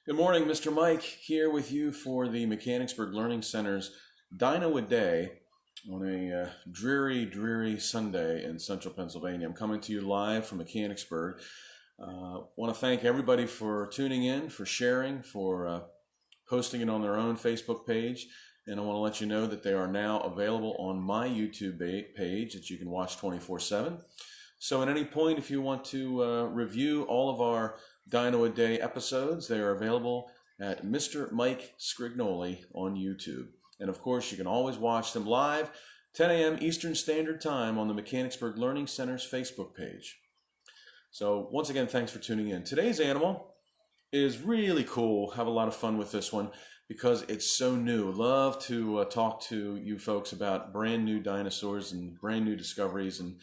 Good morning, Mr. Mike, here with you for the Mechanicsburg Learning Center's Dino a Day on a dreary Sunday in central Pennsylvania. I'm coming to you live from Mechanicsburg. Want to thank everybody for tuning in, for sharing, for posting it on their own Facebook page. And I want to let you know that they are now available on my YouTube page that you can watch 24/7. So at any point, if you want to review all of our Dino a Day episodes, they are available at Mr. Mike Scrignoli on YouTube. And of course, you can always watch them live, 10 a.m. Eastern Standard Time on the Mechanicsburg Learning Center's Facebook page. So once again, thanks for tuning in. Today's animal is really cool. Have a lot of fun with this one because it's so new. Love to talk to you folks about brand new dinosaurs and brand new discoveries and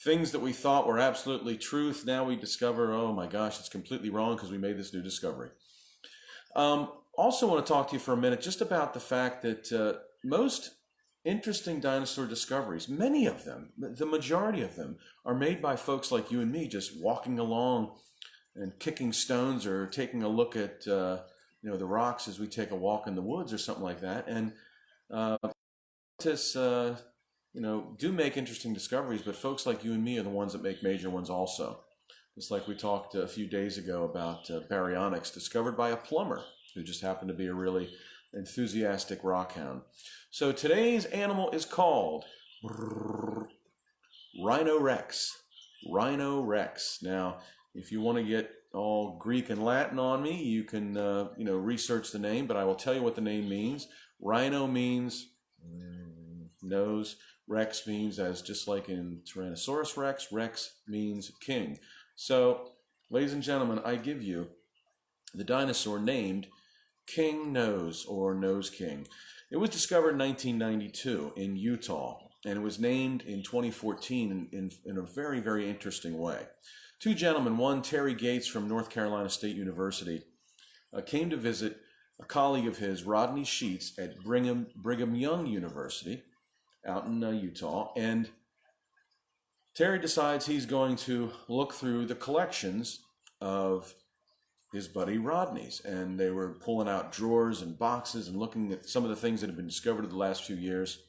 things that we thought were absolutely truth. Now we discover, oh my gosh, it's completely wrong because we made this new discovery. Also want to talk to you for a minute just about the fact that most interesting dinosaur discoveries, many of them, the majority of them, are made by folks like you and me just walking along and kicking stones or taking a look at the rocks as we take a walk in the woods or something like that. And scientists do make interesting discoveries, but folks like you and me are the ones that make major ones also. Just like we talked a few days ago about baryonyx discovered by a plumber who just happened to be a really enthusiastic rockhound. So today's animal is called Rhino Rex. Rhino Rex. Now, if you want to get all Greek and Latin on me, you can research the name, but I will tell you what the name means. Rhino means nose. Rex means, as just like in Tyrannosaurus Rex, Rex means king. So, ladies and gentlemen, I give you the dinosaur named King Nose, or Nose King. It was discovered in 1992 in Utah, and it was named in 2014 in a very, very interesting way. Two gentlemen, one Terry Gates from North Carolina State University, came to visit a colleague of his, Rodney Sheets, at Brigham Young University out in Utah, and Terry decides he's going to look through the collections of his buddy Rodney's, and they were pulling out drawers and boxes and looking at some of the things that had been discovered in the last few years,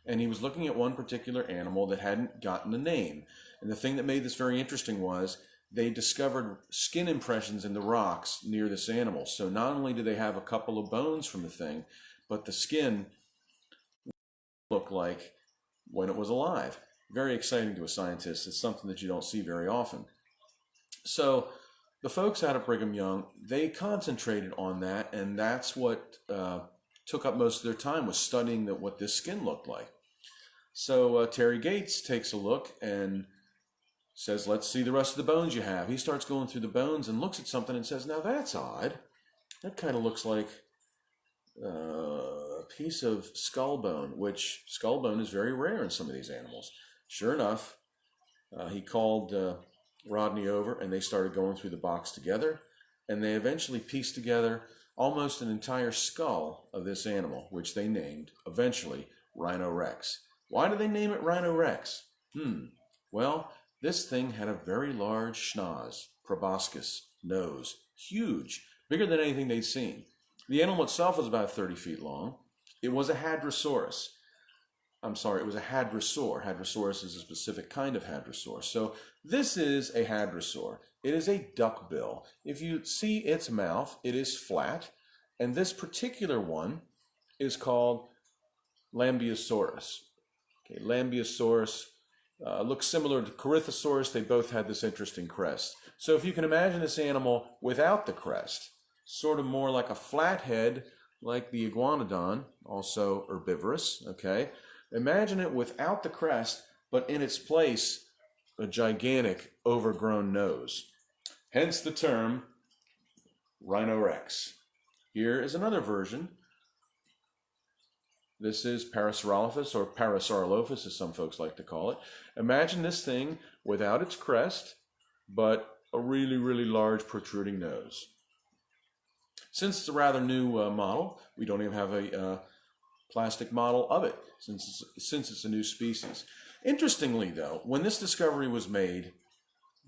and he was looking at one particular animal that hadn't gotten a name. And the thing that made this very interesting was they discovered skin impressions in the rocks near this animal. So not only do they have a couple of bones from the thing, but the skin looked like when it was alive. Very exciting to a scientist. It's something that you don't see very often. So the folks out of Brigham Young, they concentrated on that, and that's what took up most of their time, was studying what this skin looked like. So Terry Gates takes a look and says, let's see the rest of the bones you have. He starts going through the bones and looks at something and says, now that's odd. That kind of looks like a piece of skull bone, which skull bone is very rare in some of these animals. Sure enough, he called Rodney over, and they started going through the box together, and they eventually pieced together almost an entire skull of this animal, which they named eventually Rhino Rex. Why did they name it Rhino Rex? Well, this thing had a very large schnoz, proboscis, nose, huge, bigger than anything they'd seen. The animal itself was about 30 feet long. It was a hadrosaurus. It was a hadrosaur. Hadrosaurus is a specific kind of hadrosaur. So this is a hadrosaur. It is a duckbill. If you see its mouth, it is flat. And this particular one is called Lambeosaurus. Okay, Lambeosaurus looks similar to Corythosaurus. They both had this interesting crest. So if you can imagine this animal without the crest, sort of more like a flathead, like the iguanodon, also herbivorous, okay? Imagine it without the crest, but in its place, a gigantic overgrown nose. Hence the term Rhino Rex. Here is another version. This is Parasaurolophus, or Parasaurolophus, as some folks like to call it. Imagine this thing without its crest, but a really, really large protruding nose. Since it's a rather new model, we don't even have a plastic model of it, since it's a new species. Interestingly, though, when this discovery was made,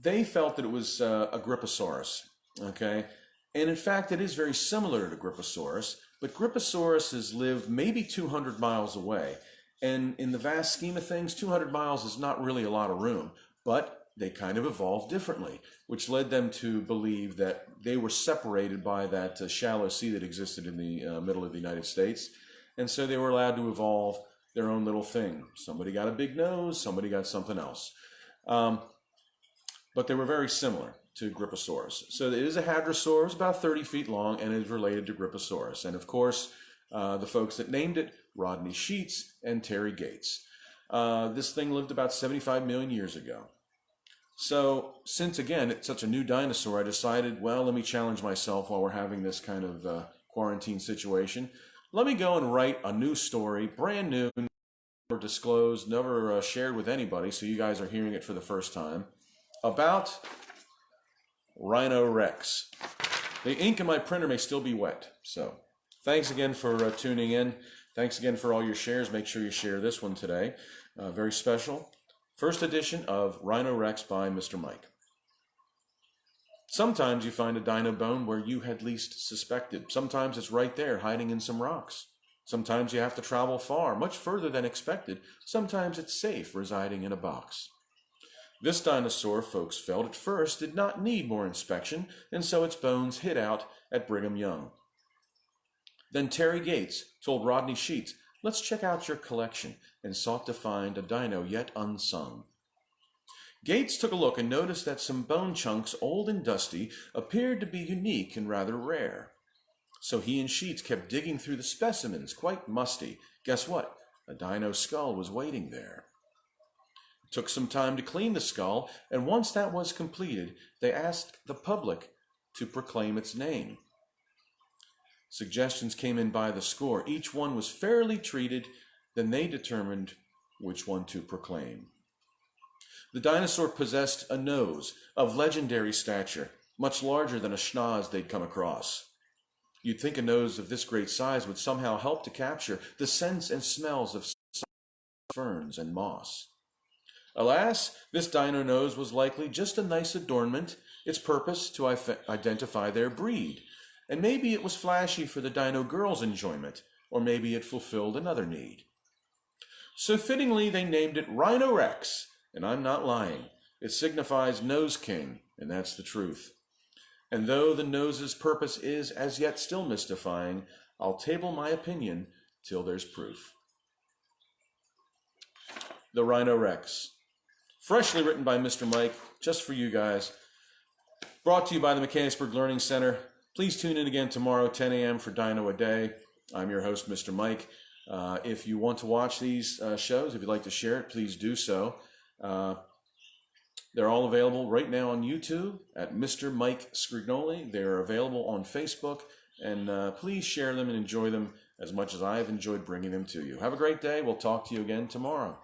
they felt that it was a Griposaurus, okay? And in fact, it is very similar to Gripposaurus, but Gripposaurus has lived maybe 200 miles away. And in the vast scheme of things, 200 miles is not really a lot of room, but they kind of evolved differently, which led them to believe that they were separated by that shallow sea that existed in the middle of the United States. And so they were allowed to evolve their own little thing. Somebody got a big nose, somebody got something else. But they were very similar to Gripposaurus. So it is a hadrosaurus, about 30 feet long, and is related to Gripposaurus. And of course, the folks that named it, Rodney Sheets and Terry Gates. This thing lived about 75 million years ago. So since, again, it's such a new dinosaur, I decided, well, let me challenge myself while we're having this kind of quarantine situation. Let me go and write a new story, brand new, never disclosed, never shared with anybody, so you guys are hearing it for the first time, about Rhino Rex. The ink in my printer may still be wet, so thanks again for tuning in. Thanks again for all your shares. Make sure you share this one today. Very special. First edition of Rhino Rex by Mr. Mike. Sometimes you find a dino bone where you had least suspected. Sometimes it's right there, hiding in some rocks. Sometimes you have to travel far, much further than expected. Sometimes it's safe, residing in a box. This dinosaur, folks felt at first, did not need more inspection, and so its bones hid out at Brigham Young. Then Terry Gates told Rodney Sheets, "Let's check out your collection," and sought to find a dino yet unsung. Gates took a look and noticed that some bone chunks, old and dusty, appeared to be unique and rather rare. So he and Sheets kept digging through the specimens, quite musty. Guess what? A dino skull was waiting there. It took some time to clean the skull, and once that was completed, they asked the public to proclaim its name. Suggestions came in by the score. Each one was fairly treated, then they determined which one to proclaim. The dinosaur possessed a nose of legendary stature, much larger than a schnoz they'd come across. You'd think a nose of this great size would somehow help to capture the scents and smells of ferns and moss. Alas, this dino nose was likely just a nice adornment, its purpose to identify their breed. And maybe it was flashy for the dino girl's enjoyment, or maybe it fulfilled another need. So fittingly, they named it Rhino Rex, and I'm not lying. It signifies Nose King, and that's the truth. And though the nose's purpose is as yet still mystifying, I'll table my opinion till there's proof. The Rhino Rex. Freshly written by Mr. Mike, just for you guys. Brought to you by the Mechanicsburg Learning Center. Please tune in again tomorrow, 10 a.m. for Dino a Day. I'm your host, Mr. Mike. If you want to watch these shows, if you'd like to share it, please do so. They're all available right now on YouTube at Mr. Mike Scrignoli. They're available on Facebook, and please share them and enjoy them as much as I've enjoyed bringing them to you. Have a great day. We'll talk to you again tomorrow.